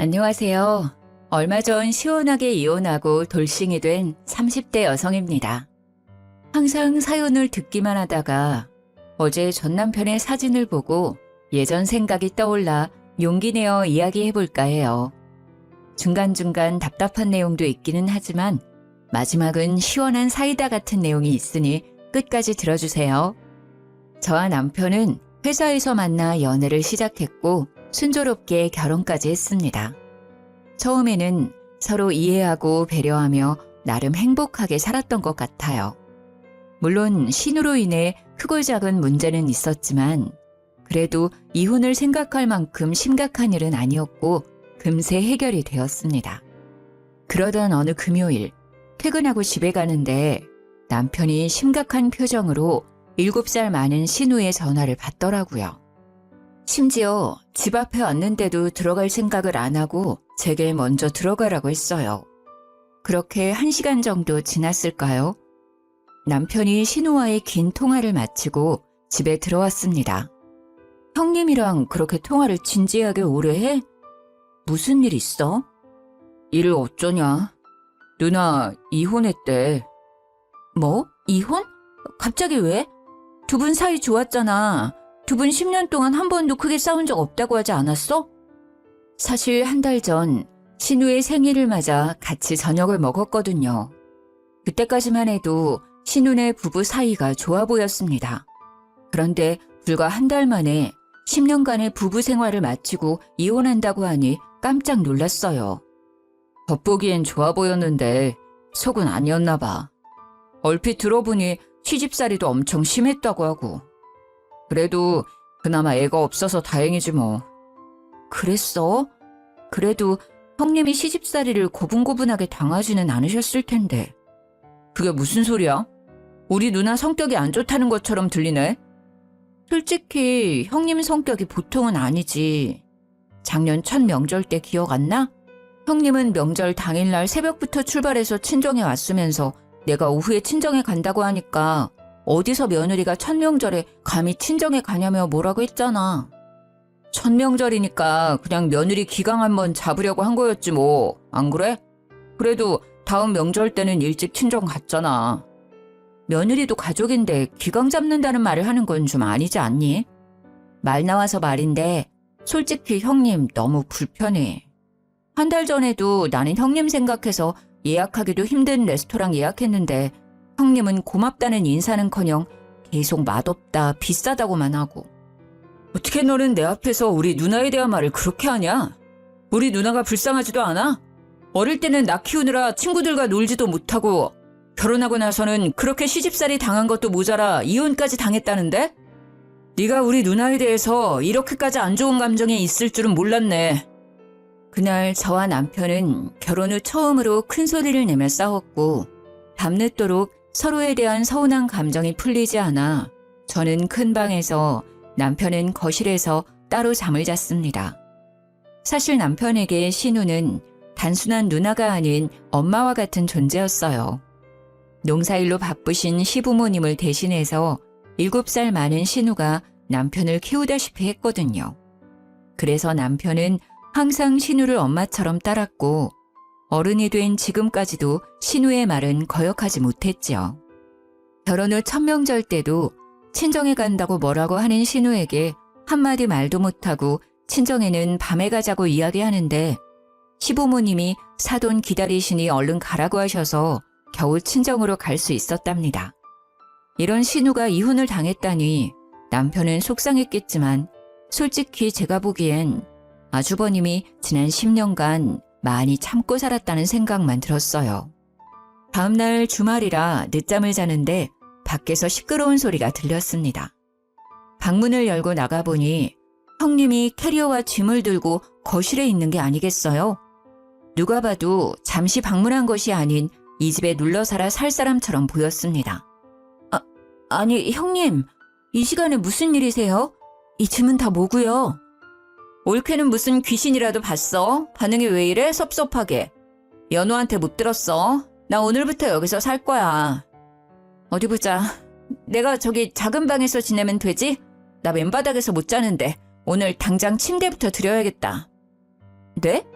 안녕하세요. 얼마 전 시원하게 이혼하고 돌싱이 된 30대 여성입니다. 항상 사연을 듣기만 하다가 어제 전 남편의 사진을 보고 예전 생각이 떠올라 용기 내어 이야기해볼까 해요. 중간중간 답답한 내용도 있기는 하지만 마지막은 시원한 사이다 같은 내용이 있으니 끝까지 들어주세요. 저와 남편은 회사에서 만나 연애를 시작했고 순조롭게 결혼까지 했습니다. 처음에는 서로 이해하고 배려하며 나름 행복하게 살았던 것 같아요. 물론 신우로 인해 크고 작은 문제는 있었지만 그래도 이혼을 생각할 만큼 심각한 일은 아니었고 금세 해결이 되었습니다. 그러던 어느 금요일 퇴근하고 집에 가는데 남편이 심각한 표정으로 7살 많은 신우의 전화를 받더라고요. 심지어 집 앞에 왔는데도 들어갈 생각을 안 하고 제게 먼저 들어가라고 했어요. 그렇게 1시간 정도 지났을까요? 남편이 신우와의 긴 통화를 마치고 집에 들어왔습니다. 형님이랑 그렇게 통화를 진지하게 오래 해? 무슨 일 있어? 일을 어쩌냐? 누나 이혼했대. 뭐? 이혼? 갑자기 왜? 두 분 사이 좋았잖아. 두 분 10년 동안 한 번도 크게 싸운 적 없다고 하지 않았어? 사실 한 달 전 신우의 생일을 맞아 같이 저녁을 먹었거든요. 그때까지만 해도 신우네 부부 사이가 좋아 보였습니다. 그런데 불과 한 달 만에 10년간의 부부 생활을 마치고 이혼한다고 하니 깜짝 놀랐어요. 겉보기엔 좋아 보였는데 속은 아니었나 봐. 얼핏 들어보니 시집살이도 엄청 심했다고 하고. 그래도 그나마 애가 없어서 다행이지 뭐. 그랬어? 그래도 형님이 시집살이를 고분고분하게 당하지는 않으셨을 텐데. 그게 무슨 소리야? 우리 누나 성격이 안 좋다는 것처럼 들리네? 솔직히 형님 성격이 보통은 아니지. 작년 첫 명절 때 기억 안 나? 형님은 명절 당일날 새벽부터 출발해서 친정에 왔으면서 내가 오후에 친정에 간다고 하니까 어디서 며느리가 첫 명절에 감히 친정에 가냐며 뭐라고 했잖아. 첫 명절이니까 그냥 며느리 기강 한번 잡으려고 한 거였지 뭐. 안 그래? 그래도 다음 명절 때는 일찍 친정 갔잖아. 며느리도 가족인데 기강 잡는다는 말을 하는 건 좀 아니지 않니? 말 나와서 말인데 솔직히 형님 너무 불편해. 한 달 전에도 나는 형님 생각해서 예약하기도 힘든 레스토랑 예약했는데 형님은 고맙다는 인사는커녕 계속 맛없다, 비싸다고만 하고. 어떻게 너는 내 앞에서 우리 누나에 대한 말을 그렇게 하냐? 우리 누나가 불쌍하지도 않아? 어릴 때는 나 키우느라 친구들과 놀지도 못하고 결혼하고 나서는 그렇게 시집살이 당한 것도 모자라 이혼까지 당했다는데? 네가 우리 누나에 대해서 이렇게까지 안 좋은 감정이 있을 줄은 몰랐네. 그날 저와 남편은 결혼 후 처음으로 큰 소리를 내며 싸웠고 밤늦도록 서로에 대한 서운한 감정이 풀리지 않아 저는 큰 방에서 남편은 거실에서 따로 잠을 잤습니다. 사실 남편에게 신우는 단순한 누나가 아닌 엄마와 같은 존재였어요. 농사일로 바쁘신 시부모님을 대신해서 7살 많은 신우가 남편을 키우다시피 했거든요. 그래서 남편은 항상 신우를 엄마처럼 따랐고 어른이 된 지금까지도 신우의 말은 거역하지 못했죠. 결혼 후 첫 명절 때도 친정에 간다고 뭐라고 하는 신우에게 한마디 말도 못하고 친정에는 밤에 가자고 이야기하는데 시부모님이 사돈 기다리시니 얼른 가라고 하셔서 겨우 친정으로 갈 수 있었답니다. 이런 신우가 이혼을 당했다니 남편은 속상했겠지만 솔직히 제가 보기엔 아주버님이 지난 10년간 많이 참고 살았다는 생각만 들었어요. 다음날 주말이라 늦잠을 자는데 밖에서 시끄러운 소리가 들렸습니다. 방문을 열고 나가보니 형님이 캐리어와 짐을 들고 거실에 있는 게 아니겠어요? 누가 봐도 잠시 방문한 것이 아닌 이 집에 눌러살아 살 사람처럼 보였습니다. 아니 형님, 이 시간에 무슨 일이세요? 이 짐은 다 뭐고요? 올케는 무슨 귀신이라도 봤어? 반응이 왜 이래? 섭섭하게. 연우한테 못 들었어? 나 오늘부터 여기서 살 거야. 어디 보자. 내가 저기 작은 방에서 지내면 되지? 나 맨바닥에서 못 자는데 오늘 당장 침대부터 드려야겠다. 네?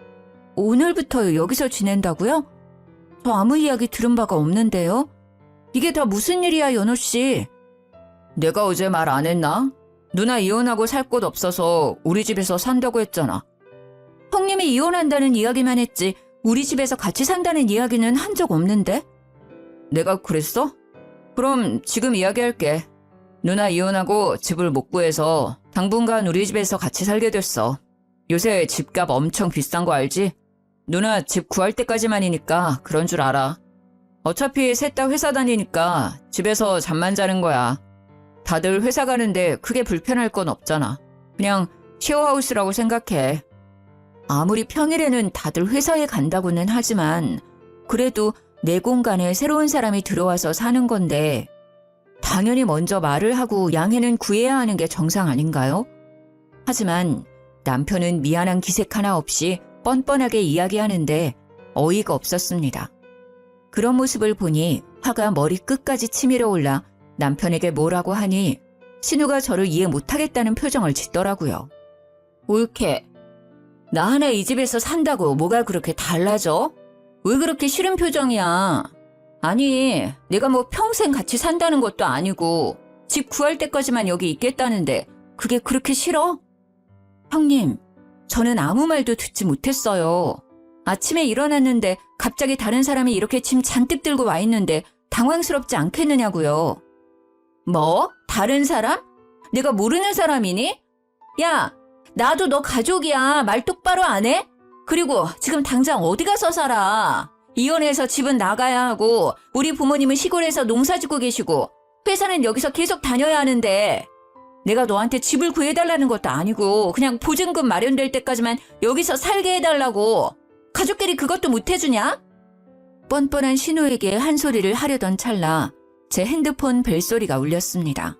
오늘부터 여기서 지낸다고요? 저 아무 이야기 들은 바가 없는데요. 이게 다 무슨 일이야, 연호 씨? 내가 어제 말 안 했나? 누나 이혼하고 살 곳 없어서 우리 집에서 산다고 했잖아. 형님이 이혼한다는 이야기만 했지 우리 집에서 같이 산다는 이야기는 한 적 없는데? 내가 그랬어? 그럼 지금 이야기할게. 누나 이혼하고 집을 못 구해서 당분간 우리 집에서 같이 살게 됐어. 요새 집값 엄청 비싼 거 알지? 누나 집 구할 때까지만이니까 그런 줄 알아. 어차피 셋 다 회사 다니니까 집에서 잠만 자는 거야. 다들 회사 가는데 크게 불편할 건 없잖아. 그냥 쉐어하우스라고 생각해. 아무리 평일에는 다들 회사에 간다고는 하지만 그래도 내 공간에 새로운 사람이 들어와서 사는 건데 당연히 먼저 말을 하고 양해는 구해야 하는 게 정상 아닌가요? 하지만 남편은 미안한 기색 하나 없이 뻔뻔하게 이야기하는데 어이가 없었습니다. 그런 모습을 보니 화가 머리 끝까지 치밀어 올라 남편에게 뭐라고 하니 신우가 저를 이해 못하겠다는 표정을 짓더라고요. 옳게. 나 하나 이 집에서 산다고 뭐가 그렇게 달라져? 왜 그렇게 싫은 표정이야? 아니, 내가 뭐 평생 같이 산다는 것도 아니고 집 구할 때까지만 여기 있겠다는데 그게 그렇게 싫어? 형님, 저는 아무 말도 듣지 못했어요. 아침에 일어났는데 갑자기 다른 사람이 이렇게 짐 잔뜩 들고 와 있는데 당황스럽지 않겠느냐고요. 뭐? 다른 사람? 내가 모르는 사람이니? 야, 나도 너 가족이야. 말 똑바로 안 해? 그리고 지금 당장 어디 가서 살아? 이혼해서 집은 나가야 하고 우리 부모님은 시골에서 농사 짓고 계시고 회사는 여기서 계속 다녀야 하는데 내가 너한테 집을 구해달라는 것도 아니고 그냥 보증금 마련될 때까지만 여기서 살게 해달라고. 가족끼리 그것도 못 해주냐? 뻔뻔한 신우에게 한 소리를 하려던 찰나 제 핸드폰 벨소리가 울렸습니다.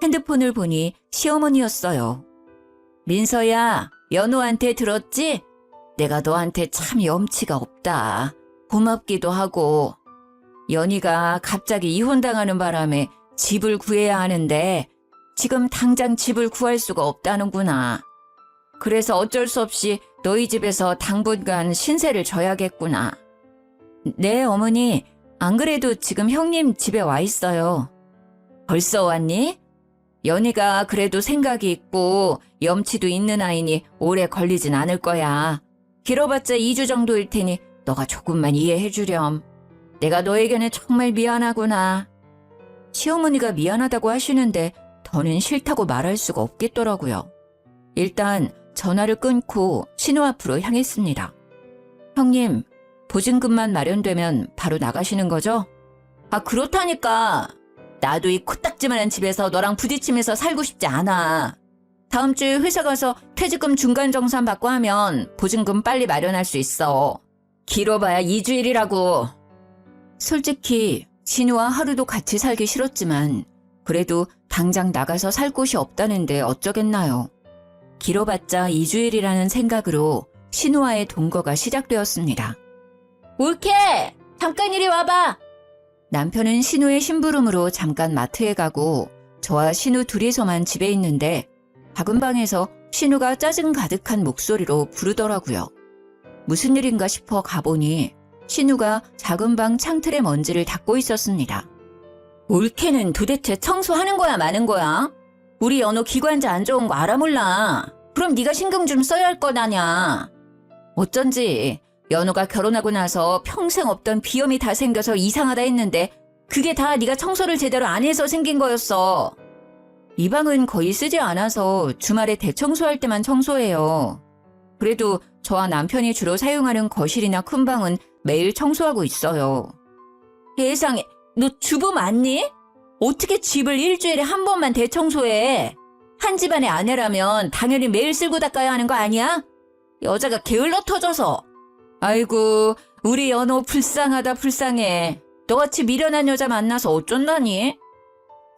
핸드폰을 보니 시어머니였어요. 민서야, 연호한테 들었지? 내가 너한테 참 염치가 없다. 고맙기도 하고. 연희가 갑자기 이혼당하는 바람에 집을 구해야 하는데 지금 당장 집을 구할 수가 없다는구나. 그래서 어쩔 수 없이 너희 집에서 당분간 신세를 져야겠구나. 네, 어머니. 안 그래도 지금 형님 집에 와 있어요. 벌써 왔니? 연희가 그래도 생각이 있고 염치도 있는 아이니 오래 걸리진 않을 거야. 길어봤자 2주 정도일 테니 너가 조금만 이해해 주렴. 내가 너에게는 정말 미안하구나. 시어머니가 미안하다고 하시는데 더는 싫다고 말할 수가 없겠더라고요. 일단 전화를 끊고 신우 앞으로 향했습니다. 형님, 보증금만 마련되면 바로 나가시는 거죠? 아, 그렇다니까. 나도 이 코딱지만한 집에서 너랑 부딪히면서 살고 싶지 않아. 다음 주에 회사 가서 퇴직금 중간정산 받고 하면 보증금 빨리 마련할 수 있어. 길어봐야 2주일이라고. 솔직히 신우와 하루도 같이 살기 싫었지만 그래도 당장 나가서 살 곳이 없다는데 어쩌겠나요. 길어봤자 2주일이라는 생각으로 신우와의 동거가 시작되었습니다. 옳게! 잠깐 이리 와봐! 남편은 신우의 심부름으로 잠깐 마트에 가고 저와 신우 둘이서만 집에 있는데 작은 방에서 신우가 짜증 가득한 목소리로 부르더라고요. 무슨 일인가 싶어 가보니 신우가 작은 방 창틀의 먼지를 닦고 있었습니다. 옳게는 도대체 청소하는 거야 마는 거야? 우리 연호 기관지 안 좋은 거 알아 몰라. 그럼 네가 신경 좀 써야 할 것 아냐. 어쩐지 연호가 결혼하고 나서 평생 없던 비염이 다 생겨서 이상하다 했는데 그게 다 네가 청소를 제대로 안 해서 생긴 거였어. 이 방은 거의 쓰지 않아서 주말에 대청소할 때만 청소해요. 그래도 저와 남편이 주로 사용하는 거실이나 큰 방은 매일 청소하고 있어요. 세상에, 너 주부 맞니? 어떻게 집을 일주일에 한 번만 대청소해? 한 집안의 아내라면 당연히 매일 쓸고 닦아야 하는 거 아니야? 여자가 게을러 터져서. 아이고, 우리 연호 불쌍하다 불쌍해. 너같이 미련한 여자 만나서 어쩐다니?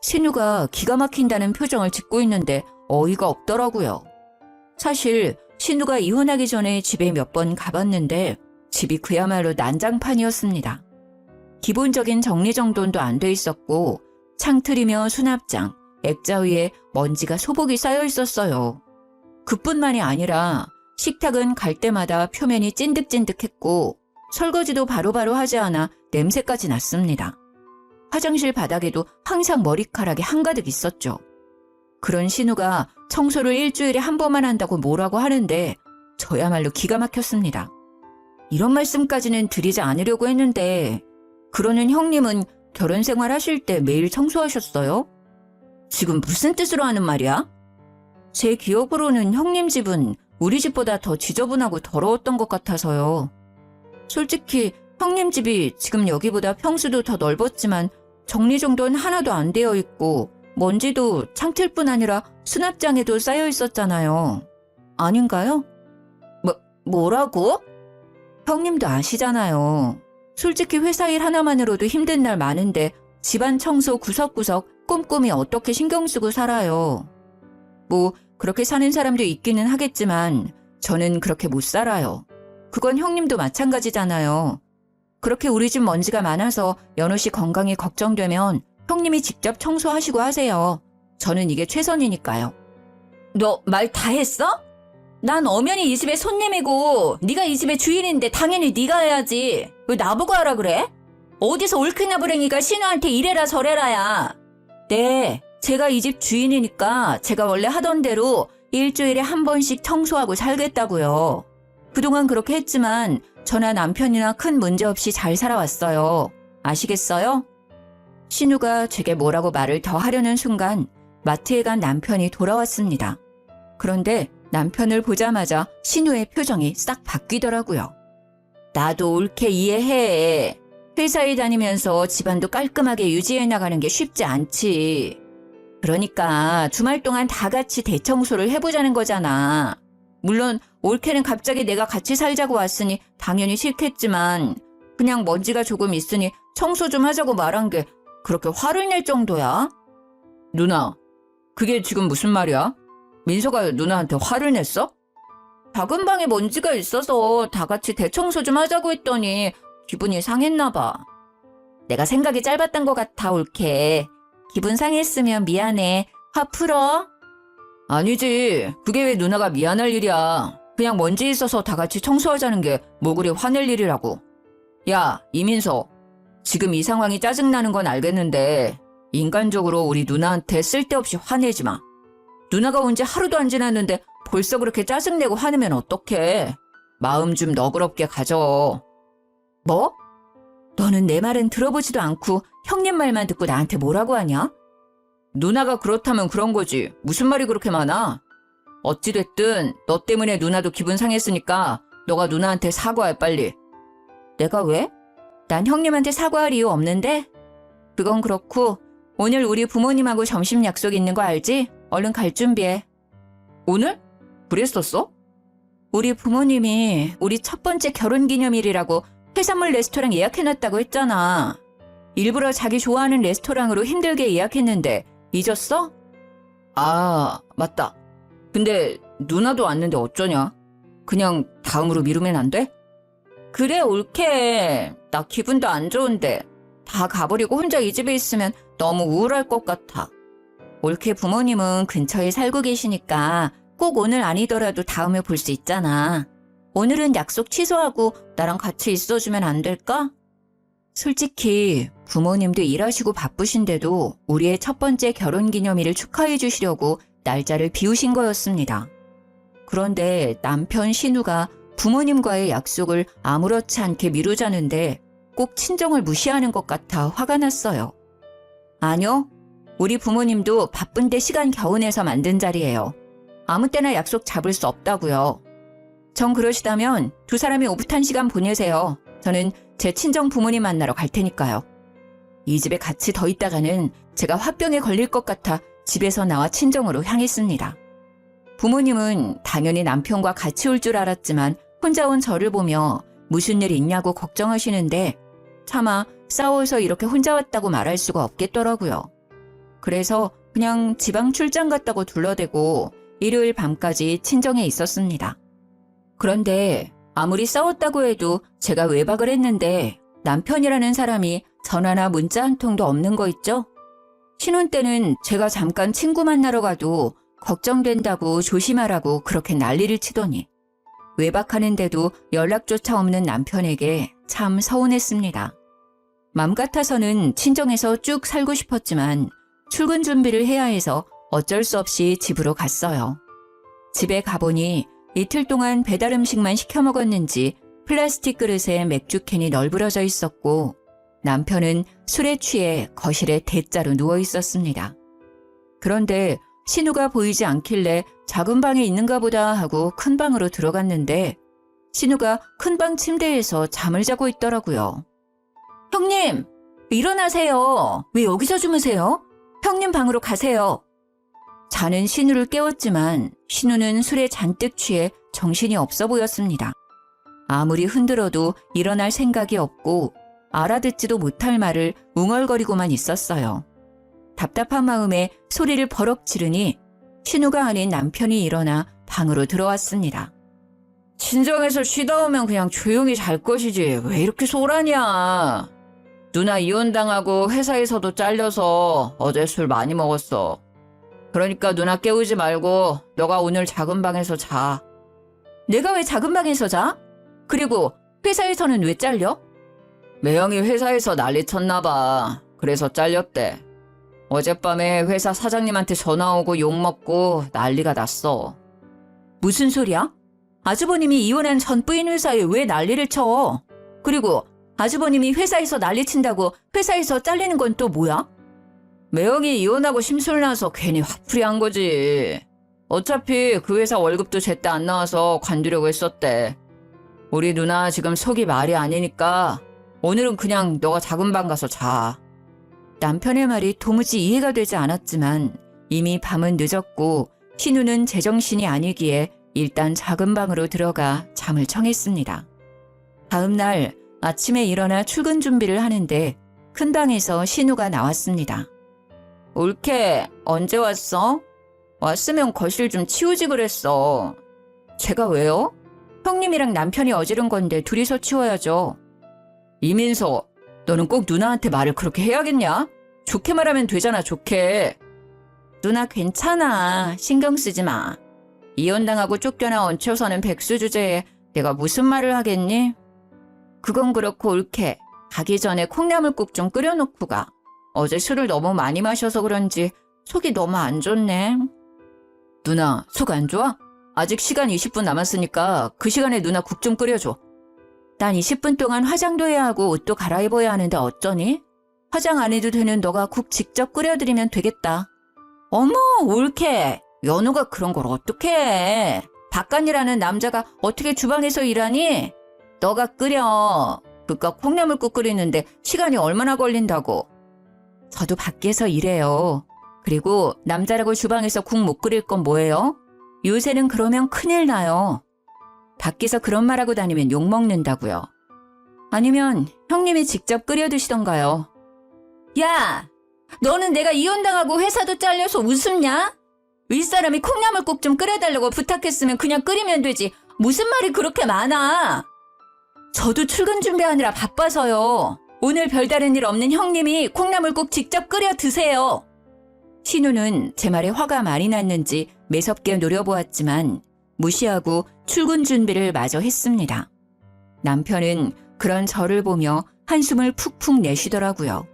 신우가 기가 막힌다는 표정을 짓고 있는데 어이가 없더라고요. 사실 신우가 이혼하기 전에 집에 몇 번 가봤는데 집이 그야말로 난장판이었습니다. 기본적인 정리정돈도 안 돼 있었고 창틀이며 수납장, 액자 위에 먼지가 소복이 쌓여 있었어요. 그뿐만이 아니라 식탁은 갈 때마다 표면이 찐득찐득했고 설거지도 바로바로 하지 않아 냄새까지 났습니다. 화장실 바닥에도 항상 머리카락이 한가득 있었죠. 그런 신우가 청소를 일주일에 한 번만 한다고 뭐라고 하는데 저야말로 기가 막혔습니다. 이런 말씀까지는 드리지 않으려고 했는데 그러는 형님은 결혼 생활 하실 때 매일 청소하셨어요? 지금 무슨 뜻으로 하는 말이야? 제 기억으로는 형님 집은 우리 집보다 더 지저분하고 더러웠던 것 같아서요. 솔직히 형님 집이 지금 여기보다 평수도 더 넓었지만 정리정돈 하나도 안 되어 있고 먼지도 창틀뿐 아니라 수납장에도 쌓여 있었잖아요. 아닌가요? 뭐라고? 형님도 아시잖아요. 솔직히 회사 일 하나만으로도 힘든 날 많은데 집안 청소 구석구석 꼼꼼히 어떻게 신경 쓰고 살아요. 뭐 그렇게 사는 사람도 있기는 하겠지만 저는 그렇게 못 살아요. 그건 형님도 마찬가지잖아요. 그렇게 우리 집 먼지가 많아서 연호 씨 건강이 걱정되면 형님이 직접 청소하시고 하세요. 저는 이게 최선이니까요. 너 말 다 했어? 난 엄연히 이 집의 손님이고 네가 이 집의 주인인데 당연히 네가 해야지. 왜 나보고 하라 그래? 어디서 옳게나 부랭이가 신우한테 이래라 저래라야. 네, 제가 이 집 주인이니까 제가 원래 하던 대로 일주일에 한 번씩 청소하고 살겠다고요. 그동안 그렇게 했지만 저나 남편이나 큰 문제 없이 잘 살아왔어요. 아시겠어요? 신우가 제게 뭐라고 말을 더 하려는 순간 마트에 간 남편이 돌아왔습니다. 그런데 남편을 보자마자 신우의 표정이 싹 바뀌더라고요. 나도 옳게 이해해. 회사에 다니면서 집안도 깔끔하게 유지해 나가는 게 쉽지 않지. 그러니까 주말 동안 다 같이 대청소를 해보자는 거잖아. 물론 올케는 갑자기 내가 같이 살자고 왔으니 당연히 싫겠지만 그냥 먼지가 조금 있으니 청소 좀 하자고 말한 게 그렇게 화를 낼 정도야? 누나, 그게 지금 무슨 말이야? 민서가 누나한테 화를 냈어? 작은 방에 먼지가 있어서 다 같이 대청소 좀 하자고 했더니 기분이 상했나 봐. 내가 생각이 짧았던 것 같아, 올케. 기분 상했으면 미안해. 화 풀어. 아니지. 그게 왜 누나가 미안할 일이야. 그냥 먼지 있어서 다 같이 청소하자는 게 뭐 그리 화낼 일이라고. 야, 이민서. 지금 이 상황이 짜증나는 건 알겠는데 인간적으로 우리 누나한테 쓸데없이 화내지 마. 누나가 온 지 하루도 안 지났는데 벌써 그렇게 짜증내고 화내면 어떡해. 마음 좀 너그럽게 가져. 뭐? 너는 내 말은 들어보지도 않고 형님 말만 듣고 나한테 뭐라고 하냐? 누나가 그렇다면 그런 거지. 무슨 말이 그렇게 많아? 어찌됐든 너 때문에 누나도 기분 상했으니까 너가 누나한테 사과해 빨리. 내가 왜? 난 형님한테 사과할 이유 없는데? 그건 그렇고 오늘 우리 부모님하고 점심 약속 있는 거 알지? 얼른 갈 준비해. 오늘? 그랬었어? 우리 부모님이 우리 첫 번째 결혼기념일이라고 해산물 레스토랑 예약해놨다고 했잖아. 일부러 자기 좋아하는 레스토랑으로 힘들게 예약했는데 잊었어? 아, 맞다. 근데 누나도 왔는데 어쩌냐? 그냥 다음으로 미루면 안 돼? 그래, 옳게. 나 기분도 안 좋은데 다 가버리고 혼자 이 집에 있으면 너무 우울할 것 같아. 옳게 부모님은 근처에 살고 계시니까 꼭 오늘 아니더라도 다음에 볼 수 있잖아. 오늘은 약속 취소하고 나랑 같이 있어주면 안 될까? 솔직히 부모님도 일하시고 바쁘신데도 우리의 첫 번째 결혼기념일을 축하해 주시려고 날짜를 비우신 거였습니다. 그런데 남편 신우가 부모님과의 약속을 아무렇지 않게 미루자는데 꼭 친정을 무시하는 것 같아 화가 났어요. 아니요. 우리 부모님도 바쁜데 시간 겨우 내서 만든 자리예요. 아무 때나 약속 잡을 수 없다고요. 정 그러시다면 두 사람이 오붓한 시간 보내세요. 저는 제 친정 부모님 만나러 갈 테니까요. 이 집에 같이 더 있다가는 제가 화병에 걸릴 것 같아 집에서 나와 친정으로 향했습니다. 부모님은 당연히 남편과 같이 올 줄 알았지만 혼자 온 저를 보며 무슨 일 있냐고 걱정하시는데 차마 싸워서 이렇게 혼자 왔다고 말할 수가 없겠더라고요. 그래서 그냥 지방 출장 갔다고 둘러대고 일요일 밤까지 친정에 있었습니다. 그런데 아무리 싸웠다고 해도 제가 외박을 했는데 남편이라는 사람이 전화나 문자 한 통도 없는 거 있죠? 신혼 때는 제가 잠깐 친구 만나러 가도 걱정된다고 조심하라고 그렇게 난리를 치더니 외박하는데도 연락조차 없는 남편에게 참 서운했습니다. 맘 같아서는 친정에서 쭉 살고 싶었지만 출근 준비를 해야 해서 어쩔 수 없이 집으로 갔어요. 집에 가보니 이틀 동안 배달 음식만 시켜 먹었는지 플라스틱 그릇에 맥주캔이 널브러져 있었고 남편은 술에 취해 거실에 대자로 누워 있었습니다. 그런데 신우가 보이지 않길래 작은 방에 있는가 보다 하고 큰 방으로 들어갔는데 신우가 큰 방 침대에서 잠을 자고 있더라고요. 형님, 일어나세요. 왜 여기서 주무세요? 형님 방으로 가세요. 자는 신우를 깨웠지만 신우는 술에 잔뜩 취해 정신이 없어 보였습니다. 아무리 흔들어도 일어날 생각이 없고 알아듣지도 못할 말을 웅얼거리고만 있었어요. 답답한 마음에 소리를 버럭 지르니 신우가 아닌 남편이 일어나 방으로 들어왔습니다. 친정에서 쉬다 오면 그냥 조용히 잘 것이지 왜 이렇게 소란이야. 누나 이혼당하고 회사에서도 잘려서 어제 술 많이 먹었어. 그러니까 누나 깨우지 말고 너가 오늘 작은 방에서 자. 내가 왜 작은 방에서 자? 그리고 회사에서는 왜 잘려? 매형이 회사에서 난리 쳤나 봐. 그래서 잘렸대. 어젯밤에 회사 사장님한테 전화 오고 욕먹고 난리가 났어. 무슨 소리야? 아주버님이 이혼한 전 부인 회사에 왜 난리를 쳐? 그리고 아주버님이 회사에서 난리 친다고 회사에서 잘리는 건 또 뭐야? 매형이 이혼하고 심술나서 괜히 화풀이한 거지. 어차피 그 회사 월급도 제때 안 나와서 관두려고 했었대. 우리 누나 지금 속이 말이 아니니까 오늘은 그냥 너가 작은 방 가서 자. 남편의 말이 도무지 이해가 되지 않았지만 이미 밤은 늦었고 신우는 제정신이 아니기에 일단 작은 방으로 들어가 잠을 청했습니다. 다음 날 아침에 일어나 출근 준비를 하는데 큰 방에서 신우가 나왔습니다. 올케, 언제 왔어? 왔으면 거실 좀 치우지 그랬어. 제가 왜요? 형님이랑 남편이 어지른 건데 둘이서 치워야죠. 이민서, 너는 꼭 누나한테 말을 그렇게 해야겠냐? 좋게 말하면 되잖아, 좋게. 누나 괜찮아. 신경 쓰지 마. 이혼당하고 쫓겨나 얹혀서는 백수 주제에 내가 무슨 말을 하겠니? 그건 그렇고 올케. 가기 전에 콩나물국 좀 끓여놓고 가. 어제 술을 너무 많이 마셔서 그런지 속이 너무 안 좋네. 누나, 속 안 좋아? 아직 시간 20분 남았으니까 그 시간에 누나 국 좀 끓여줘. 난 20분 동안 화장도 해야 하고 옷도 갈아입어야 하는데 어쩌니? 화장 안 해도 되는 너가 국 직접 끓여드리면 되겠다. 어머, 올케. 연우가 그런 걸 어떻게 해. 박간이라는 남자가 어떻게 주방에서 일하니? 너가 끓여. 그깟 콩나물국 끓이는데 시간이 얼마나 걸린다고. 저도 밖에서 일해요. 그리고 남자라고 주방에서 국 못 끓일 건 뭐예요? 요새는 그러면 큰일 나요. 밖에서 그런 말하고 다니면 욕먹는다고요. 아니면 형님이 직접 끓여 드시던가요. 야! 너는 내가 이혼당하고 회사도 잘려서 웃음냐? 윗사람이 콩나물국 좀 끓여달라고 부탁했으면 그냥 끓이면 되지. 무슨 말이 그렇게 많아? 저도 출근 준비하느라 바빠서요. 오늘 별다른 일 없는 형님이 콩나물국 직접 끓여 드세요. 신우는 제 말에 화가 많이 났는지 매섭게 노려보았지만 무시하고 출근 준비를 마저 했습니다. 남편은 그런 저를 보며 한숨을 푹푹 내쉬더라고요.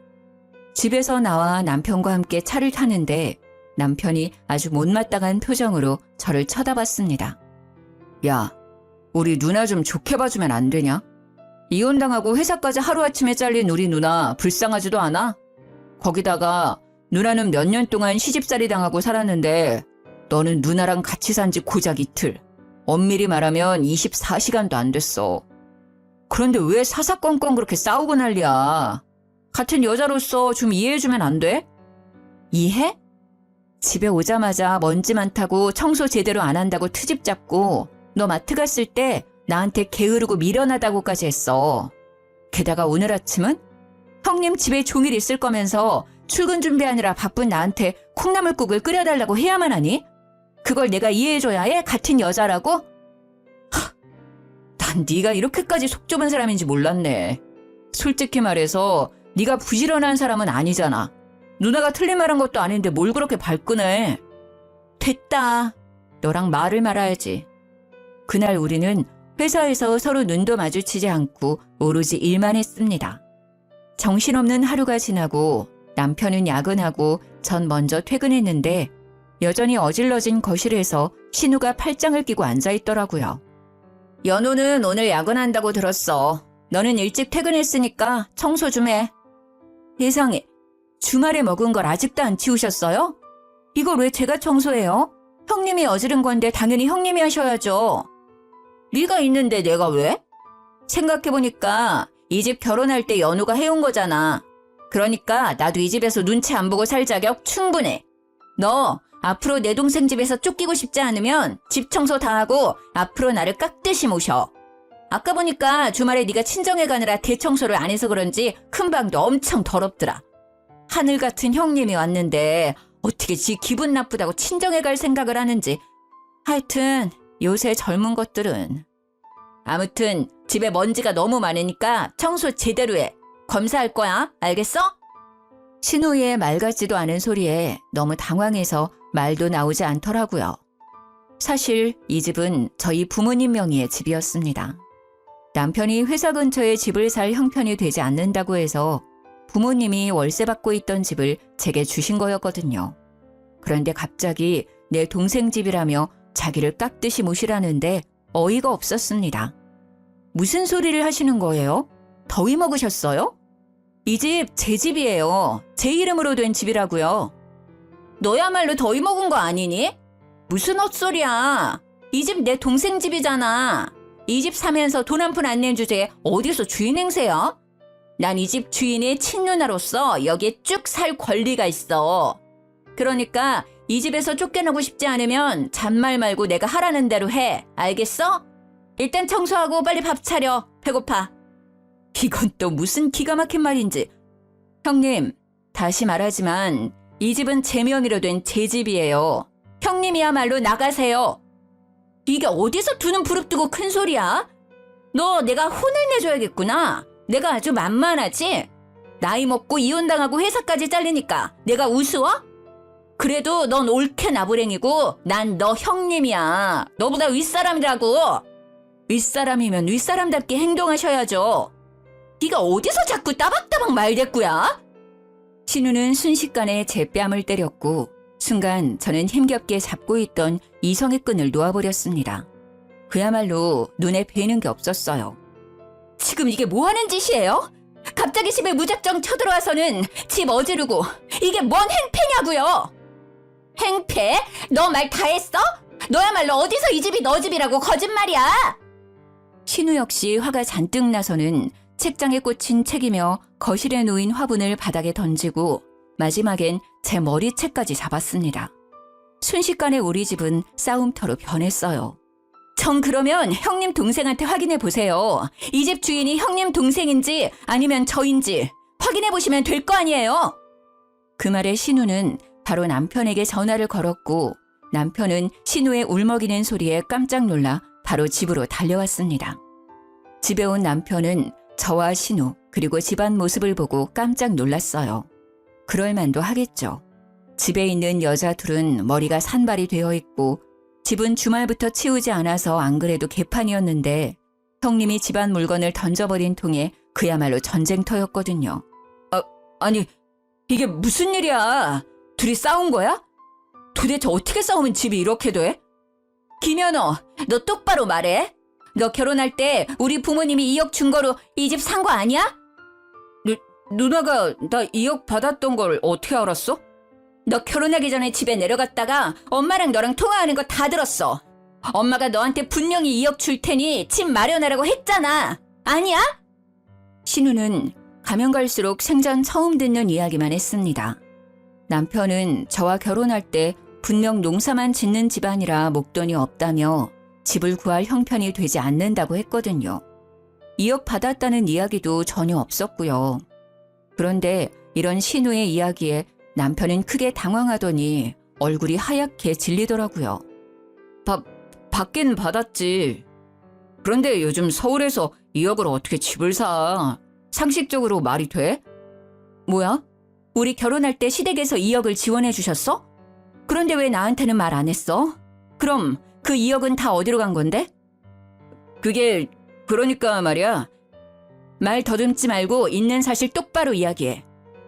집에서 나와 남편과 함께 차를 타는데 남편이 아주 못마땅한 표정으로 저를 쳐다봤습니다. 야, 우리 누나 좀 좋게 봐주면 안 되냐? 이혼당하고 회사까지 하루아침에 잘린 우리 누나 불쌍하지도 않아? 거기다가 누나는 몇 년 동안 시집살이 당하고 살았는데 너는 누나랑 같이 산 지 고작 이틀. 엄밀히 말하면 24시간도 안 됐어. 그런데 왜 사사건건 그렇게 싸우고 난리야? 같은 여자로서 좀 이해해주면 안 돼? 이해? 집에 오자마자 먼지 많다고 청소 제대로 안 한다고 트집 잡고 너 마트 갔을 때 나한테 게으르고 미련하다고까지 했어. 게다가 오늘 아침은 형님 집에 종일 있을 거면서 출근 준비하느라 바쁜 나한테 콩나물국을 끓여달라고 해야만 하니? 그걸 내가 이해해줘야 해? 같은 여자라고? 난 네가 이렇게까지 속 좁은 사람인지 몰랐네. 솔직히 말해서 네가 부지런한 사람은 아니잖아. 누나가 틀린 말한 것도 아닌데 뭘 그렇게 발끈해. 됐다. 너랑 말을 말아야지. 그날 우리는 회사에서 서로 눈도 마주치지 않고 오로지 일만 했습니다. 정신없는 하루가 지나고 남편은 야근하고 전 먼저 퇴근했는데 여전히 어질러진 거실에서 신우가 팔짱을 끼고 앉아있더라고요. 연우는 오늘 야근한다고 들었어. 너는 일찍 퇴근했으니까 청소 좀 해. 세상에, 주말에 먹은 걸 아직도 안 치우셨어요? 이걸 왜 제가 청소해요? 형님이 어지른 건데 당연히 형님이 하셔야죠. 네가 있는데 내가 왜? 생각해보니까 이 집 결혼할 때 연우가 해온 거잖아. 그러니까 나도 이 집에서 눈치 안 보고 살 자격 충분해. 너 앞으로 내 동생 집에서 쫓기고 싶지 않으면 집 청소 다 하고 앞으로 나를 깍듯이 모셔. 아까 보니까 주말에 네가 친정에 가느라 대청소를 안 해서 그런지 큰 방도 엄청 더럽더라. 하늘 같은 형님이 왔는데 어떻게 지 기분 나쁘다고 친정에 갈 생각을 하는지. 하여튼 요새 젊은 것들은. 아무튼 집에 먼지가 너무 많으니까 청소 제대로 해. 검사할 거야. 알겠어? 신우의 말 같지도 않은 소리에 너무 당황해서 말도 나오지 않더라고요. 사실 이 집은 저희 부모님 명의의 집이었습니다. 남편이 회사 근처에 집을 살 형편이 되지 않는다고 해서 부모님이 월세 받고 있던 집을 제게 주신 거였거든요. 그런데 갑자기 내 동생 집이라며 자기를 깍듯이 모시라는데 어이가 없었습니다. 무슨 소리를 하시는 거예요? 더위 먹으셨어요? 이 집 제 집이에요. 제 이름으로 된 집이라고요. 너야말로 더위 먹은 거 아니니? 무슨 헛소리야. 이 집 내 동생 집이잖아. 이 집 사면서 돈 한 푼 안 낸 주제에 어디서 주인 행세야? 난 이 집 주인의 친누나로서 여기에 쭉 살 권리가 있어. 그러니까 이 집에서 쫓겨나고 싶지 않으면 잔말 말고 내가 하라는 대로 해. 알겠어? 일단 청소하고 빨리 밥 차려. 배고파. 이건 또 무슨 기가 막힌 말인지. 형님, 다시 말하지만 이 집은 제 명의로 된 제 집이에요. 형님이야말로 나가세요. 이게 어디서 두 눈 부릅뜨고 큰 소리야? 너 내가 혼을 내줘야겠구나. 내가 아주 만만하지? 나이 먹고 이혼당하고 회사까지 잘리니까 내가 우스워? 그래도 넌 옳게 나부랭이고 난 너 형님이야. 너보다 윗사람이라고. 윗사람이면 윗사람답게 행동하셔야죠. 네가 어디서 자꾸 따박따박 말대꾸야? 신우는 순식간에 제 뺨을 때렸고 순간 저는 힘겹게 잡고 있던 이성의 끈을 놓아버렸습니다. 그야말로 눈에 뵈는 게 없었어요. 지금 이게 뭐 하는 짓이에요? 갑자기 집에 무작정 쳐들어와서는 집 어지르고 이게 뭔 행패냐고요? 행패? 너 말 다 했어? 너야말로 어디서 이 집이 너 집이라고 거짓말이야? 신우 역시 화가 잔뜩 나서는 책장에 꽂힌 책이며 거실에 놓인 화분을 바닥에 던지고 마지막엔 제 머리채까지 잡았습니다. 순식간에 우리 집은 싸움터로 변했어요. 전 그러면 형님 동생한테 확인해 보세요. 이 집 주인이 형님 동생인지 아니면 저인지 확인해 보시면 될 거 아니에요. 그 말에 신우는 바로 남편에게 전화를 걸었고 남편은 신우의 울먹이는 소리에 깜짝 놀라 바로 집으로 달려왔습니다. 집에 온 남편은 저와 신우 그리고 집안 모습을 보고 깜짝 놀랐어요. 그럴 만도 하겠죠. 집에 있는 여자 둘은 머리가 산발이 되어 있고 집은 주말부터 치우지 않아서 안 그래도 개판이었는데 형님이 집안 물건을 던져버린 통에 그야말로 전쟁터였거든요. 아니 이게 무슨 일이야? 둘이 싸운 거야? 도대체 어떻게 싸우면 집이 이렇게 돼? 김연호, 너 똑바로 말해. 너 결혼할 때 우리 부모님이 2억 준 거로 이 집 산 거 아니야? 누나가 나 2억 받았던 걸 어떻게 알았어? 너 결혼하기 전에 집에 내려갔다가 엄마랑 너랑 통화하는 거 다 들었어. 엄마가 너한테 분명히 2억 줄 테니 집 마련하라고 했잖아. 아니야? 신우는 가면 갈수록 생전 처음 듣는 이야기만 했습니다. 남편은 저와 결혼할 때 분명 농사만 짓는 집안이라 목돈이 없다며 집을 구할 형편이 되지 않는다고 했거든요. 2억 받았다는 이야기도 전혀 없었고요. 그런데 이런 신우의 이야기에 남편은 크게 당황하더니 얼굴이 하얗게 질리더라고요. 받긴 받았지. 그런데 요즘 서울에서 2억으로 어떻게 집을 사? 상식적으로 말이 돼? 뭐야? 우리 결혼할 때 시댁에서 2억을 지원해 주셨어? 그런데 왜 나한테는 말 안 했어? 그럼 그 2억은 다 어디로 간 건데? 그러니까 말이야. 말 더듬지 말고 있는 사실 똑바로 이야기해.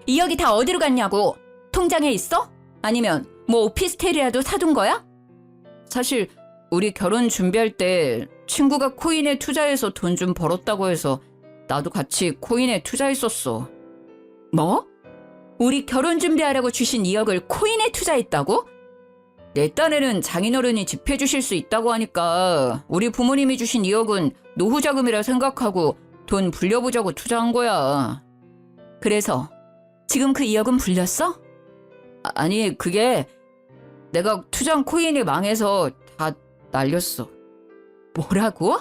2억이 다 어디로 갔냐고. 통장에 있어? 아니면 뭐 오피스텔이라도 사둔 거야? 사실 우리 결혼 준비할 때 친구가 코인에 투자해서 돈 좀 벌었다고 해서 나도 같이 코인에 투자했었어. 뭐? 우리 결혼 준비하라고 주신 2억을 코인에 투자했다고? 내 딴에는 장인어른이 집해 주실 수 있다고 하니까 우리 부모님이 주신 2억은 노후 자금이라 생각하고 돈 불려보자고 투자한 거야. 그래서 지금 그 2억은 불렸어? 아니, 그게 내가 투자한 코인이 망해서 다 날렸어. 뭐라고?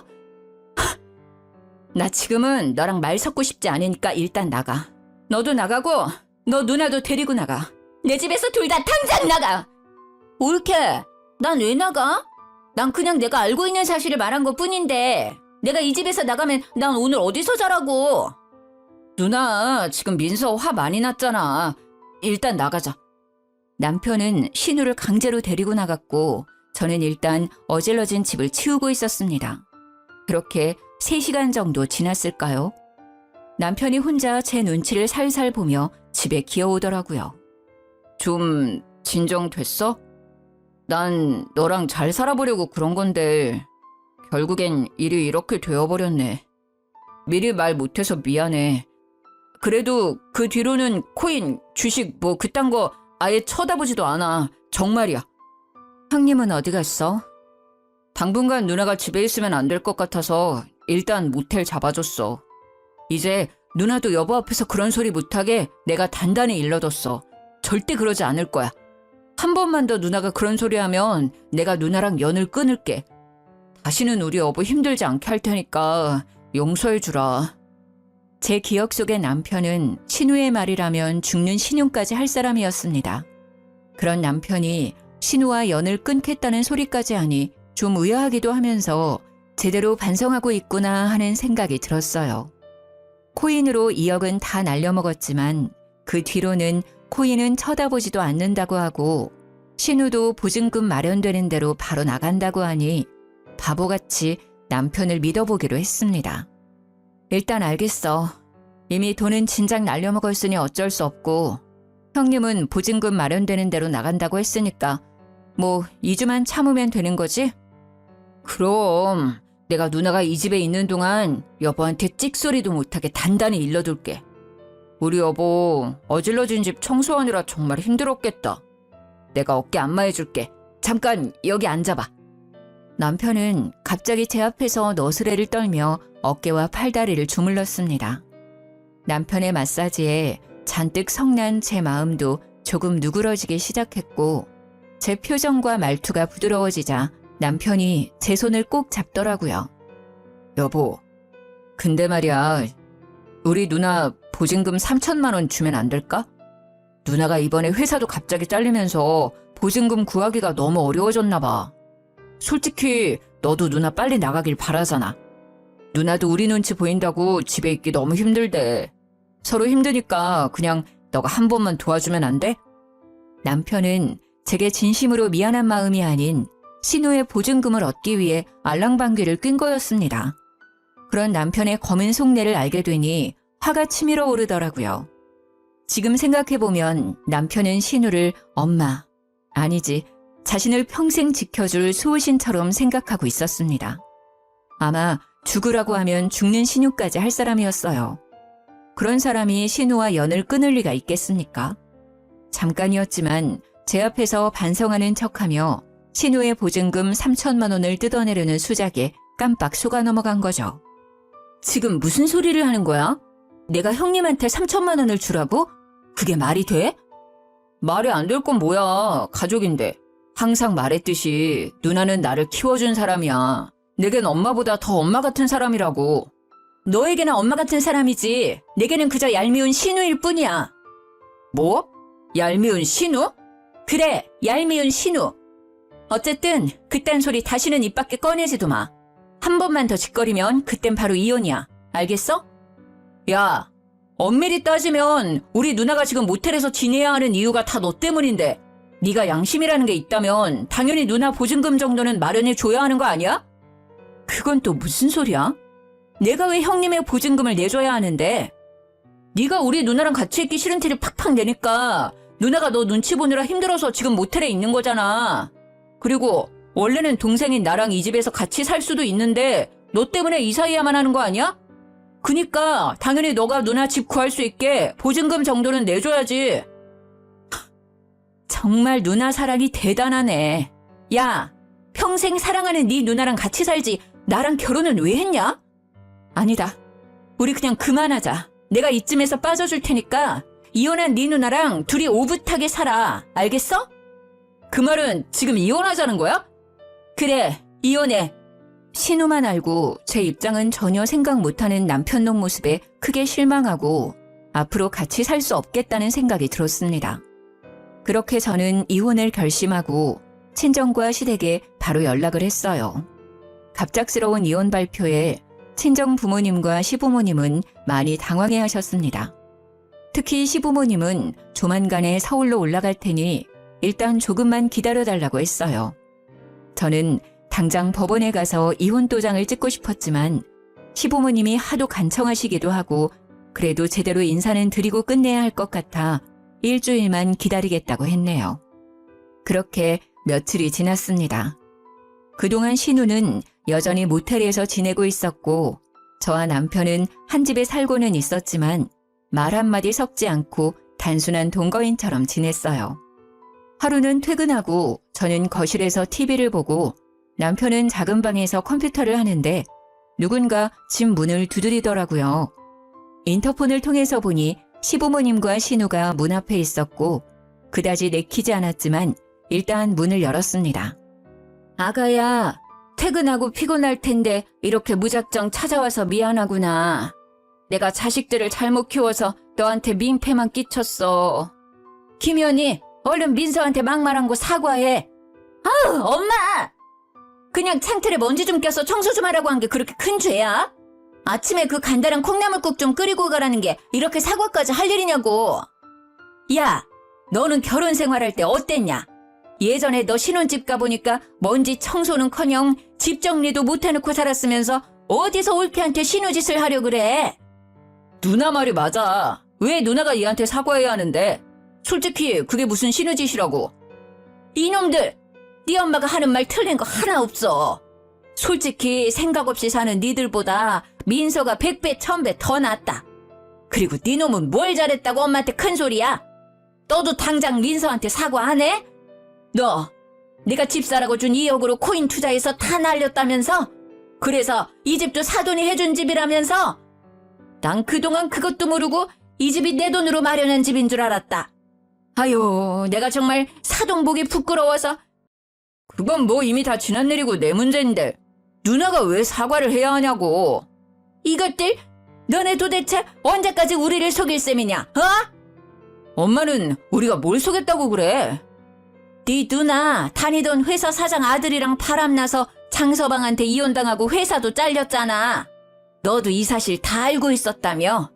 나 지금은 너랑 말 섞고 싶지 않으니까 일단 나가. 너도 나가고 너 누나도 데리고 나가. 내 집에서 둘 다 당장 나가. 옳게. 난 왜 나가? 난 그냥 내가 알고 있는 사실을 말한 것 뿐인데 내가 이 집에서 나가면 난 오늘 어디서 자라고. 누나 지금 민서 화 많이 났잖아. 일단 나가자. 남편은 신우를 강제로 데리고 나갔고 저는 일단 어질러진 집을 치우고 있었습니다. 그렇게 3시간 정도 지났을까요? 남편이 혼자 제 눈치를 살살 보며 집에 기어오더라고요. 좀 진정됐어? 난 너랑 잘 살아보려고 그런 건데 결국엔 일이 이렇게 되어버렸네. 미리 말 못해서 미안해. 그래도 그 뒤로는 코인, 주식 뭐 그딴 거 아예 쳐다보지도 않아. 정말이야. 형님은 어디 갔어? 당분간 누나가 집에 있으면 안 될 것 같아서 일단 모텔 잡아줬어. 이제 누나도 여보 앞에서 그런 소리 못하게 내가 단단히 일러뒀어. 절대 그러지 않을 거야. 한 번만 더 누나가 그런 소리 하면 내가 누나랑 연을 끊을게. 다시는 우리 여보 힘들지 않게 할 테니까 용서해주라. 제 기억 속의 남편은 신우의 말이라면 죽는 신용까지 할 사람이었습니다. 그런 남편이 신우와 연을 끊겠다는 소리까지 하니 좀 의아하기도 하면서 제대로 반성하고 있구나 하는 생각이 들었어요. 코인으로 2억은 다 날려먹었지만 그 뒤로는 코인은 쳐다보지도 않는다고 하고 신우도 보증금 마련되는 대로 바로 나간다고 하니 바보같이 남편을 믿어보기로 했습니다. 일단 알겠어. 이미 돈은 진작 날려먹었으니 어쩔 수 없고 형님은 보증금 마련되는 대로 나간다고 했으니까 뭐 2주만 참으면 되는 거지? 그럼 내가 누나가 이 집에 있는 동안 여보한테 찍소리도 못하게 단단히 일러둘게. 우리 여보 어질러진 집 청소하느라 정말 힘들었겠다. 내가 어깨 안마해줄게. 잠깐 여기 앉아봐. 남편은 갑자기 제 앞에서 너스레를 떨며 어깨와 팔다리를 주물렀습니다. 남편의 마사지에 잔뜩 성난 제 마음도 조금 누그러지기 시작했고 제 표정과 말투가 부드러워지자 남편이 제 손을 꼭 잡더라고요. 여보, 근데 말이야, 우리 누나 보증금 3천만 원 주면 안 될까? 누나가 이번에 회사도 갑자기 잘리면서 보증금 구하기가 너무 어려워졌나 봐. 솔직히 너도 누나 빨리 나가길 바라잖아. 누나도 우리 눈치 보인다고 집에 있기 너무 힘들대. 서로 힘드니까 그냥 너가 한 번만 도와주면 안 돼? 남편은 제게 진심으로 미안한 마음이 아닌 신우의 보증금을 얻기 위해 알랑방귀를 낀 거였습니다. 그런 남편의 검은 속내를 알게 되니 화가 치밀어 오르더라고요. 지금 생각해보면 남편은 신우를 엄마, 아니지, 자신을 평생 지켜줄 수호신처럼 생각하고 있었습니다. 아마 죽으라고 하면 죽는 신우까지 할 사람이었어요. 그런 사람이 신우와 연을 끊을 리가 있겠습니까? 잠깐이었지만 제 앞에서 반성하는 척하며 신우의 보증금 3천만 원을 뜯어내려는 수작에 깜빡 속아 넘어간 거죠. 지금 무슨 소리를 하는 거야? 내가 형님한테 3천만 원을 주라고? 그게 말이 돼? 말이 안 될 건 뭐야. 가족인데. 항상 말했듯이 누나는 나를 키워준 사람이야. 내겐 엄마보다 더 엄마 같은 사람이라고. 너에게는 엄마 같은 사람이지. 내게는 그저 얄미운 신우일 뿐이야. 뭐? 얄미운 신우? 그래, 얄미운 신우. 어쨌든 그딴 소리 다시는 입 밖에 꺼내지도 마. 한 번만 더 짓거리면 그땐 바로 이혼이야. 알겠어? 야, 엄밀히 따지면 우리 누나가 지금 모텔에서 지내야 하는 이유가 다 너 때문인데 네가 양심이라는 게 있다면 당연히 누나 보증금 정도는 마련해 줘야 하는 거 아니야? 그건 또 무슨 소리야? 내가 왜 형님의 보증금을 내줘야 하는데? 네가 우리 누나랑 같이 있기 싫은 티를 팍팍 내니까 누나가 너 눈치 보느라 힘들어서 지금 모텔에 있는 거잖아. 그리고 원래는 동생인 나랑 이 집에서 같이 살 수도 있는데 너 때문에 이사해야만 하는 거 아니야? 그니까 당연히 너가 누나 집 구할 수 있게 보증금 정도는 내줘야지. 정말 누나 사랑이 대단하네. 야, 평생 사랑하는 네 누나랑 같이 살지 나랑 결혼은 왜 했냐? 아니다. 우리 그냥 그만하자. 내가 이쯤에서 빠져줄 테니까 이혼한 네 누나랑 둘이 오붓하게 살아. 알겠어? 그 말은 지금 이혼하자는 거야? 그래, 이혼해. 신우만 알고 제 입장은 전혀 생각 못하는 남편놈 모습에 크게 실망하고 앞으로 같이 살 수 없겠다는 생각이 들었습니다. 그렇게 저는 이혼을 결심하고 친정과 시댁에 바로 연락을 했어요. 갑작스러운 이혼 발표에 친정 부모님과 시부모님은 많이 당황해 하셨습니다. 특히 시부모님은 조만간에 서울로 올라갈 테니 일단 조금만 기다려달라고 했어요. 저는 당장 법원에 가서 이혼 도장을 찍고 싶었지만 시부모님이 하도 간청하시기도 하고 그래도 제대로 인사는 드리고 끝내야 할 것 같아 일주일만 기다리겠다고 했네요. 그렇게 며칠이 지났습니다. 그동안 신우는 여전히 모텔에서 지내고 있었고 저와 남편은 한 집에 살고는 있었지만 말 한마디 섞지 않고 단순한 동거인처럼 지냈어요. 하루는 퇴근하고 저는 거실에서 TV를 보고 남편은 작은 방에서 컴퓨터를 하는데 누군가 집 문을 두드리더라고요. 인터폰을 통해서 보니 시부모님과 신우가 문 앞에 있었고 그다지 내키지 않았지만 일단 문을 열었습니다. 아가야, 퇴근하고 피곤할 텐데 이렇게 무작정 찾아와서 미안하구나. 내가 자식들을 잘못 키워서 너한테 민폐만 끼쳤어. 김연희, 얼른 민서한테 막말한 거 사과해. 아우, 엄마! 그냥 창틀에 먼지 좀 껴서 청소 좀 하라고 한 게 그렇게 큰 죄야? 아침에 그 간단한 콩나물국 좀 끓이고 가라는 게 이렇게 사과까지 할 일이냐고. 야, 너는 결혼 생활할 때 어땠냐? 예전에 너 신혼집 가보니까 먼지 청소는커녕 집 정리도 못 해놓고 살았으면서 어디서 올케한테 신우짓을 하려 그래? 누나 말이 맞아. 왜 누나가 얘한테 사과해야 하는데? 솔직히 그게 무슨 신우짓이라고. 이놈들! 네 엄마가 하는 말 틀린 거 하나 없어. 솔직히 생각 없이 사는 니들보다 민서가 100배 1000배 더 낫다. 그리고 네 놈은 뭘 잘했다고 엄마한테 큰 소리야? 너도 당장 민서한테 사과 안 해? 너 네가 집 사라고 준 2억으로 코인 투자해서 다 날렸다면서? 그래서 이 집도 사돈이 해준 집이라면서? 난 그동안 그것도 모르고 이 집이 내 돈으로 마련한 집인 줄 알았다. 아유, 내가 정말 사돈 보기 부끄러워서. 그건 뭐 이미 다 지난 일이고 내 문제인데 누나가 왜 사과를 해야 하냐고. 이것들, 너네 도대체 언제까지 우리를 속일 셈이냐, 어? 엄마는 우리가 뭘 속였다고 그래? 네 누나 다니던 회사 사장 아들이랑 바람나서 장서방한테 이혼당하고 회사도 잘렸잖아. 너도 이 사실 다 알고 있었다며?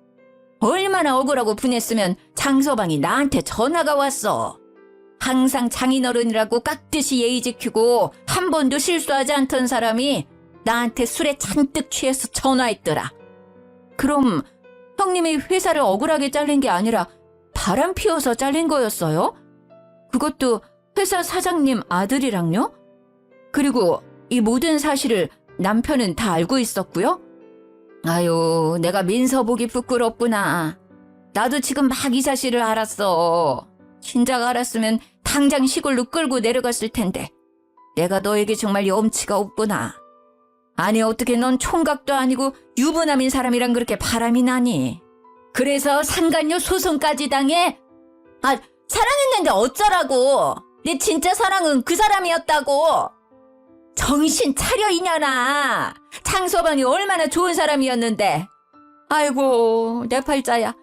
얼마나 억울하고 분했으면 장서방이 나한테 전화가 왔어. 항상 장인어른이라고 깍듯이 예의 지키고 한 번도 실수하지 않던 사람이 나한테 술에 잔뜩 취해서 전화했더라. 그럼 형님이 회사를 억울하게 잘린 게 아니라 바람 피워서 잘린 거였어요? 그것도 회사 사장님 아들이랑요? 그리고 이 모든 사실을 남편은 다 알고 있었고요? 아유, 내가 민서 보기 부끄럽구나. 나도 지금 막 이 사실을 알았어. 진작 알았으면 당장 시골로 끌고 내려갔을 텐데 내가 너에게 정말 염치가 없구나. 아니, 어떻게 넌 총각도 아니고 유부남인 사람이랑 그렇게 바람이 나니? 그래서 상간녀 소송까지 당해? 아, 사랑했는데 어쩌라고. 내 진짜 사랑은 그 사람이었다고. 정신 차려 이년아. 장서방이 얼마나 좋은 사람이었는데. 아이고, 내 팔자야.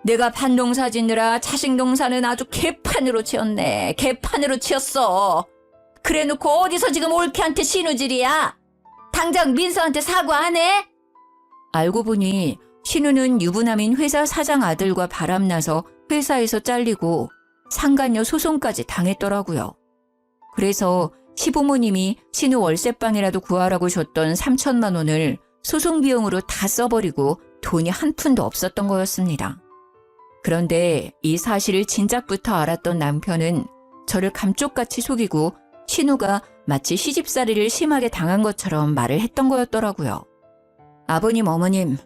내가 반농사 짓느라 자식 농사는 아주 개판으로 치었네. 개판으로 치었어. 그래놓고 어디서 지금 올케한테 신우질이야? 당장 민서한테 사과 안 해? 알고 보니 신우는 유부남인 회사 사장 아들과 바람나서 회사에서 잘리고 상간녀 소송까지 당했더라고요. 그래서 시부모님이 신우 월세방이라도 구하라고 줬던 3천만 원을 소송 비용으로 다 써버리고 돈이 한 푼도 없었던 거였습니다. 그런데 이 사실을 진작부터 알았던 남편은 저를 감쪽같이 속이고 신우가 마치 시집살이를 심하게 당한 것처럼 말을 했던 거였더라고요. 아버님, 어머님,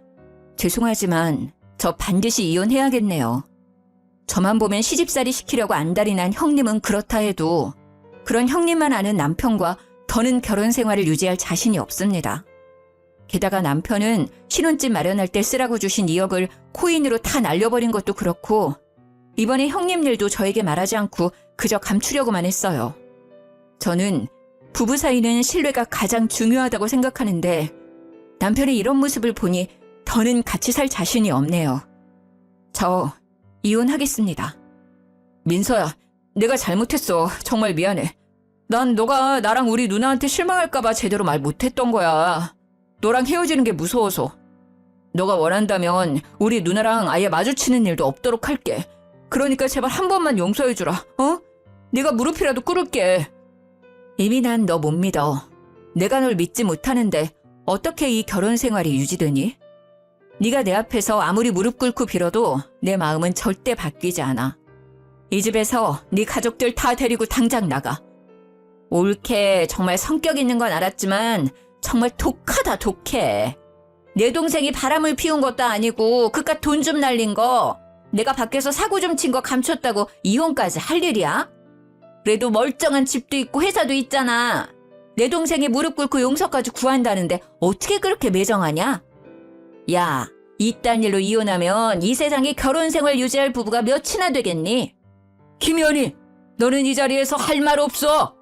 죄송하지만 저 반드시 이혼해야겠네요. 저만 보면 시집살이 시키려고 안달이 난 형님은 그렇다 해도 그런 형님만 아는 남편과 더는 결혼 생활을 유지할 자신이 없습니다. 게다가 남편은 신혼집 마련할 때 쓰라고 주신 2억을 코인으로 다 날려버린 것도 그렇고 이번에 형님 일도 저에게 말하지 않고 그저 감추려고만 했어요. 저는 부부 사이는 신뢰가 가장 중요하다고 생각하는데 남편의 이런 모습을 보니 더는 같이 살 자신이 없네요. 저 이혼하겠습니다. 민서야, 내가 잘못했어. 정말 미안해. 난 너가 나랑 우리 누나한테 실망할까봐 제대로 말 못했던 거야. 너랑 헤어지는 게 무서워서. 너가 원한다면 우리 누나랑 아예 마주치는 일도 없도록 할게. 그러니까 제발 한 번만 용서해주라. 어? 네가 무릎이라도 꿇을게. 이미 난 너 못 믿어. 내가 널 믿지 못하는데 어떻게 이 결혼 생활이 유지되니? 네가 내 앞에서 아무리 무릎 꿇고 빌어도 내 마음은 절대 바뀌지 않아. 이 집에서 네 가족들 다 데리고 당장 나가. 옳게 정말 성격 있는 건 알았지만 정말 독하다, 독해. 내 동생이 바람을 피운 것도 아니고 그깟 돈 좀 날린 거 내가 밖에서 사고 좀 친 거 감췄다고 이혼까지 할 일이야? 그래도 멀쩡한 집도 있고 회사도 있잖아. 내 동생이 무릎 꿇고 용서까지 구한다는데 어떻게 그렇게 매정하냐? 야, 이딴 일로 이혼하면 이 세상에 결혼 생활 유지할 부부가 몇이나 되겠니? 김연희, 너는 이 자리에서 할 말 없어.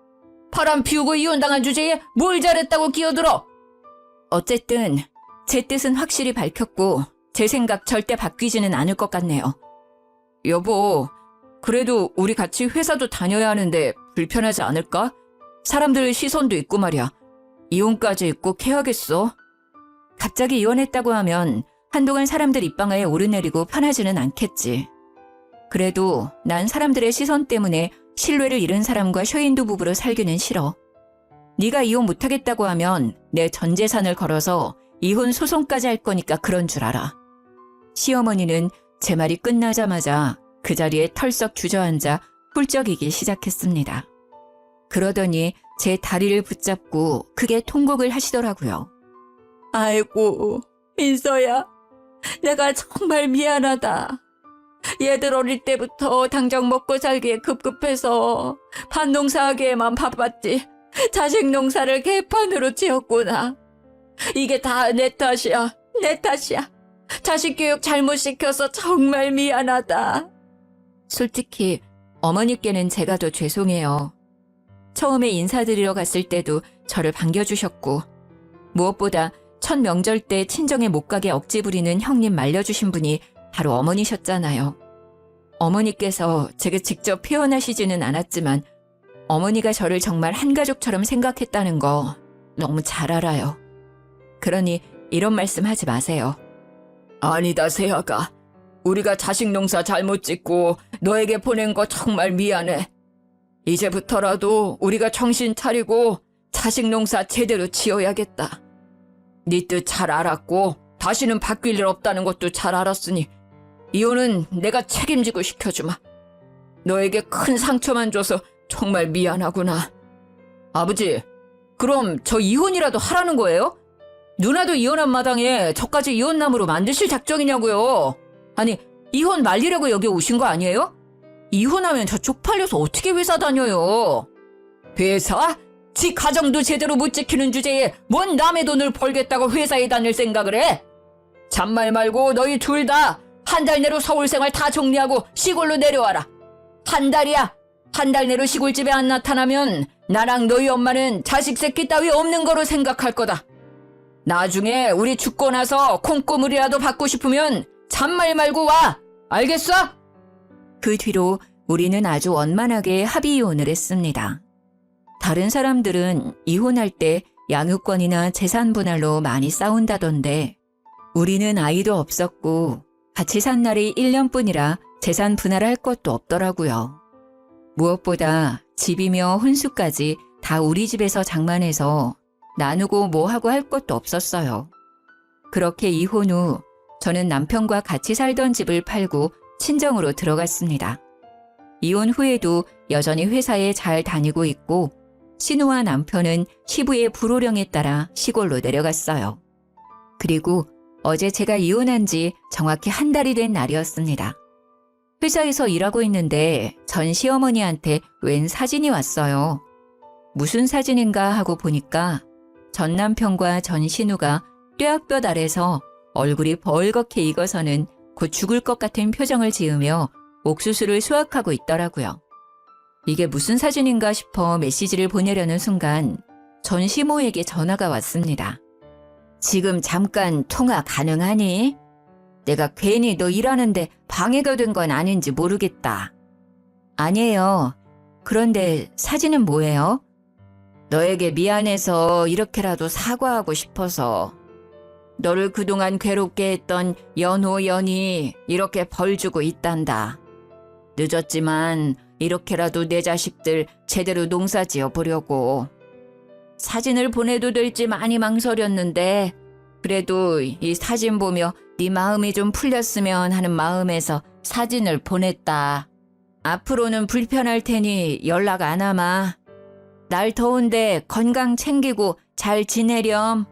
바람 피우고 이혼당한 주제에 뭘 잘했다고 끼어들어. 어쨌든 제 뜻은 확실히 밝혔고 제 생각 절대 바뀌지는 않을 것 같네요. 여보, 그래도 우리 같이 회사도 다녀야 하는데 불편하지 않을까? 사람들 시선도 있고 말이야. 이혼까지 꼭 해야겠어? 갑자기 이혼했다고 하면 한동안 사람들 입방아에 오르내리고 편하지는 않겠지. 그래도 난 사람들의 시선 때문에 신뢰를 잃은 사람과 쇼윈도 부부로 살기는 싫어. 네가 이혼 못하겠다고 하면 내 전 재산을 걸어서 이혼 소송까지 할 거니까 그런 줄 알아. 시어머니는 제 말이 끝나자마자 그 자리에 털썩 주저앉아 훌쩍이기 시작했습니다. 그러더니 제 다리를 붙잡고 크게 통곡을 하시더라고요. 아이고, 민서야, 내가 정말 미안하다. 얘들 어릴 때부터 당장 먹고 살기에 급급해서 밭농사하기에만 바빴지 자식 농사를 개판으로 지었구나. 이게 다 내 탓이야. 내 탓이야. 자식 교육 잘못 시켜서 정말 미안하다. 솔직히 어머니께는 제가 더 죄송해요. 처음에 인사드리러 갔을 때도 저를 반겨주셨고 무엇보다 첫 명절 때 친정에 못 가게 억지 부리는 형님 말려주신 분이 바로 어머니셨잖아요. 어머니께서 제게 직접 표현하시지는 않았지만 어머니가 저를 정말 한 가족처럼 생각했다는 거 너무 잘 알아요. 그러니 이런 말씀 하지 마세요. 아니다, 세아가. 우리가 자식 농사 잘못 짓고 너에게 보낸 거 정말 미안해. 이제부터라도 우리가 정신 차리고 자식 농사 제대로 지어야겠다. 네 뜻 잘 알았고 다시는 바뀔 일 없다는 것도 잘 알았으니 이혼은 내가 책임지고 시켜주마. 너에게 큰 상처만 줘서 정말 미안하구나. 아버지, 그럼 저 이혼이라도 하라는 거예요? 누나도 이혼한 마당에 저까지 이혼남으로 만드실 작정이냐고요. 아니, 이혼 말리려고 여기 오신 거 아니에요? 이혼하면 저 쪽팔려서 어떻게 회사 다녀요? 회사? 지 가정도 제대로 못 지키는 주제에 뭔 남의 돈을 벌겠다고 회사에 다닐 생각을 해? 잔말 말고 너희 둘 다 한 달 내로 서울 생활 다 정리하고 시골로 내려와라. 한 달이야. 한 달 내로 시골집에 안 나타나면 나랑 너희 엄마는 자식 새끼 따위 없는 거로 생각할 거다. 나중에 우리 죽고 나서 콩고물이라도 받고 싶으면 잔말 말고 와. 알겠어? 그 뒤로 우리는 아주 원만하게 합의 이혼을 했습니다. 다른 사람들은 이혼할 때 양육권이나 재산 분할로 많이 싸운다던데 우리는 아이도 없었고 같이 산 날이 1년뿐이라 재산 분할할 것도 없더라고요. 무엇보다 집이며 혼수까지 다 우리 집에서 장만해서 나누고 뭐 하고 할 것도 없었어요. 그렇게 이혼 후 저는 남편과 같이 살던 집을 팔고 친정으로 들어갔습니다. 이혼 후에도 여전히 회사에 잘 다니고 있고 신우와 남편은 시부의 불호령에 따라 시골로 내려갔어요. 그리고 어제 제가 이혼한 지 정확히 한 달이 된 날이었습니다. 회사에서 일하고 있는데 전 시어머니한테 웬 사진이 왔어요. 무슨 사진인가 하고 보니까 전 남편과 전 신우가 뙤약볕 아래서 얼굴이 벌겋게 익어서는 곧 죽을 것 같은 표정을 지으며 옥수수를 수확하고 있더라고요. 이게 무슨 사진인가 싶어 메시지를 보내려는 순간 전 시모에게 전화가 왔습니다. 지금 잠깐 통화 가능하니? 내가 괜히 너 일하는데 방해가 된 건 아닌지 모르겠다. 아니에요. 그런데 사진은 뭐예요? 너에게 미안해서 이렇게라도 사과하고 싶어서. 너를 그동안 괴롭게 했던 연호 연이 이렇게 벌주고 있단다. 늦었지만 이렇게라도 내 자식들 제대로 농사 지어 보려고. 사진을 보내도 될지 많이 망설였는데 그래도 이 사진 보며 네 마음이 좀 풀렸으면 하는 마음에서 사진을 보냈다. 앞으로는 불편할 테니 연락 안 하마. 날 더운데 건강 챙기고 잘 지내렴.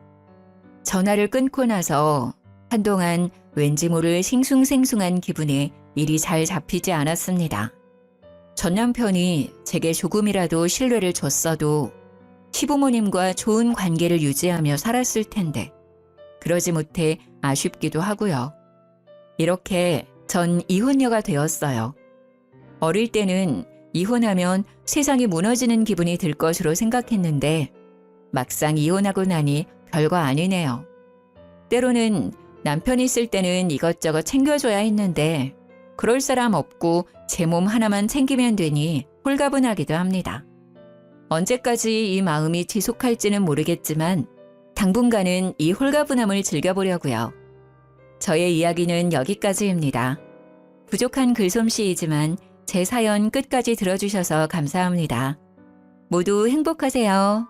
전화를 끊고 나서 한동안 왠지 모를 싱숭생숭한 기분에 일이 잘 잡히지 않았습니다. 전 남편이 제게 조금이라도 신뢰를 줬어도 시부모님과 좋은 관계를 유지하며 살았을 텐데 그러지 못해 아쉽기도 하고요. 이렇게 전 이혼녀가 되었어요. 어릴 때는 이혼하면 세상이 무너지는 기분이 들 것으로 생각했는데 막상 이혼하고 나니 별거 아니네요. 때로는 남편이 있을 때는 이것저것 챙겨줘야 했는데 그럴 사람 없고 제 몸 하나만 챙기면 되니 홀가분하기도 합니다. 언제까지 이 마음이 지속할지는 모르겠지만 당분간은 이 홀가분함을 즐겨보려고요. 저의 이야기는 여기까지입니다. 부족한 글솜씨이지만 제 사연 끝까지 들어주셔서 감사합니다. 모두 행복하세요.